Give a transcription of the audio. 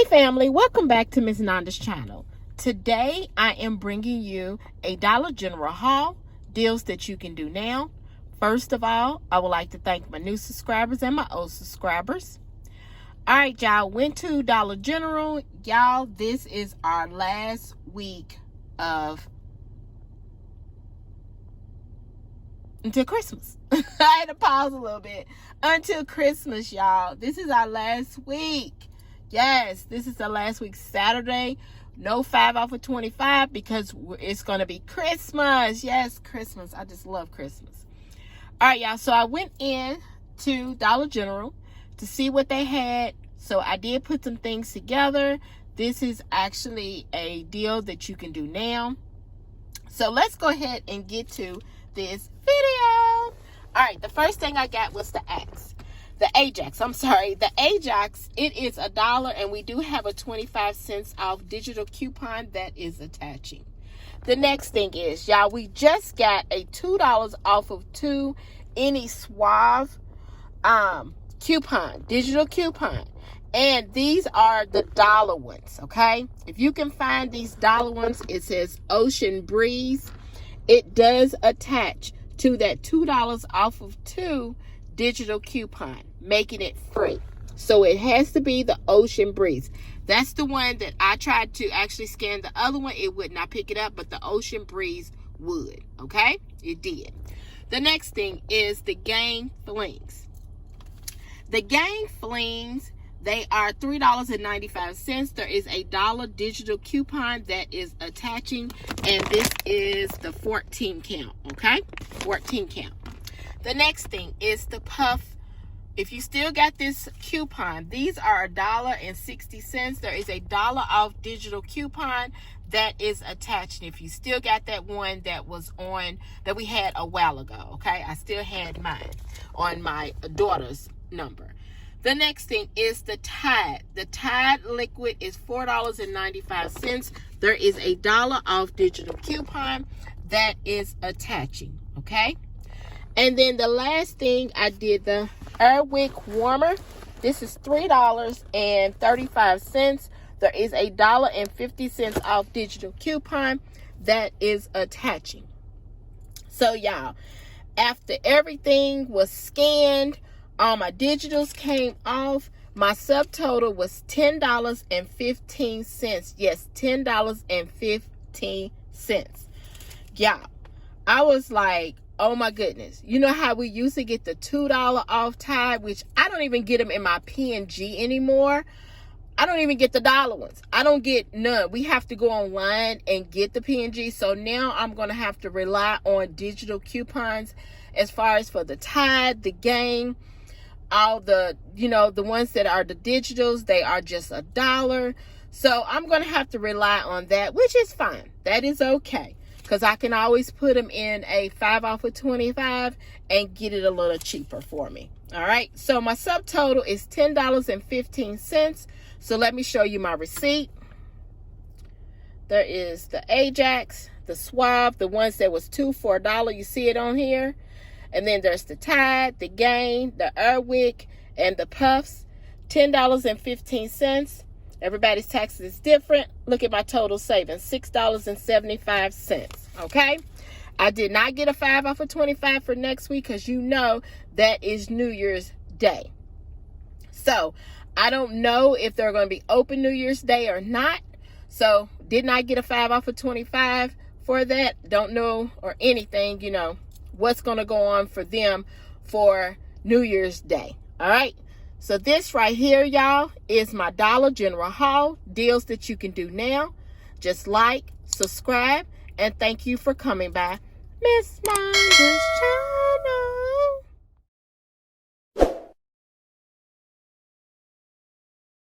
Hey family, welcome back to Miss Nanda's channel. Today I am bringing you a Dollar General haul, deals that you can do now. First of all, I would like to thank my new subscribers and my old subscribers. Alright y'all, went to Dollar General. Y'all, this is our last week of until Christmas. I had to pause a little bit. Until Christmas, y'all. This is our last week. Yes, this is the last week, Saturday. No 5 off of 25 because it's going to be Christmas. Yes, Christmas. I just love Christmas. All right, y'all. So I went in to Dollar General to see what they had. So I did put some things together. This is actually a deal that you can do now. So let's go ahead and get to this video. All right, the first thing I got was the Ajax. The Ajax, it is $1, and we do have a 25 cents off digital coupon that is attaching. The next thing is, y'all, we just got a $2 off of 2 Any Suave coupon, digital coupon. And these are the dollar ones, okay? If you can find these dollar ones, it says Ocean Breeze. It does attach to that $2 off of 2 digital coupon, making it free. So it has to be the Ocean Breeze. That's the one that I tried to actually scan. The other one, it would not pick it up, but the Ocean Breeze would, okay? It did. The next thing is the Gang Flings. The Gang Flings, they are $3.95. There is a $1 digital coupon that is attaching, and this is the 14 count, okay? 14 count. The next thing is the Puff. If you still got this coupon, these are $1.60. There is a $1 off digital coupon that is attached. If you still got that one that was on, that we had a while ago, okay? I still had mine on my daughter's number. The next thing is the Tide. The Tide liquid is $4.95. There is a $1 off digital coupon that is attaching, okay? And then the last thing, I did the Airwick warmer. This is $3.35. There is a $1.50 off digital coupon that is attaching. So y'all, after everything was scanned, all my digitals came off, my subtotal was $10.15. Yes, $10.15. Y'all, I was like, oh my goodness. You know how we used to get the $2 off Tide, which I don't even get them in my P&G anymore. I don't even get the dollar ones. I don't get none. We have to go online and get the P&G. So now I'm going to have to rely on digital coupons as far as for the Tide, the Gang, all the, you know, the ones that are the digitals, they are just $1. So I'm going to have to rely on that, which is fine. That is okay. Because I can always put them in a 5 off of 25 and get it a little cheaper for me. All right. So my subtotal is $10.15. So let me show you my receipt. There is the Ajax, the Suave, the ones that was $2 for $1. You see it on here. And then there's the Tide, the Gain, the Airwick, and the Puffs. $10.15. Everybody's taxes is different. Look at my total savings, $6.75. Okay, I did not get a 5 off of 25 for next week because you know that is New Year's Day. So I don't know if they're going to be open New Year's Day or not. So did not get a 5 off of 25 for that. Don't know or anything, you know, what's going to go on for them for New Year's Day. All right. So this right here, y'all, is my Dollar General haul, deals that you can do now. Just like, subscribe, and thank you for coming by Miss Nanda's channel.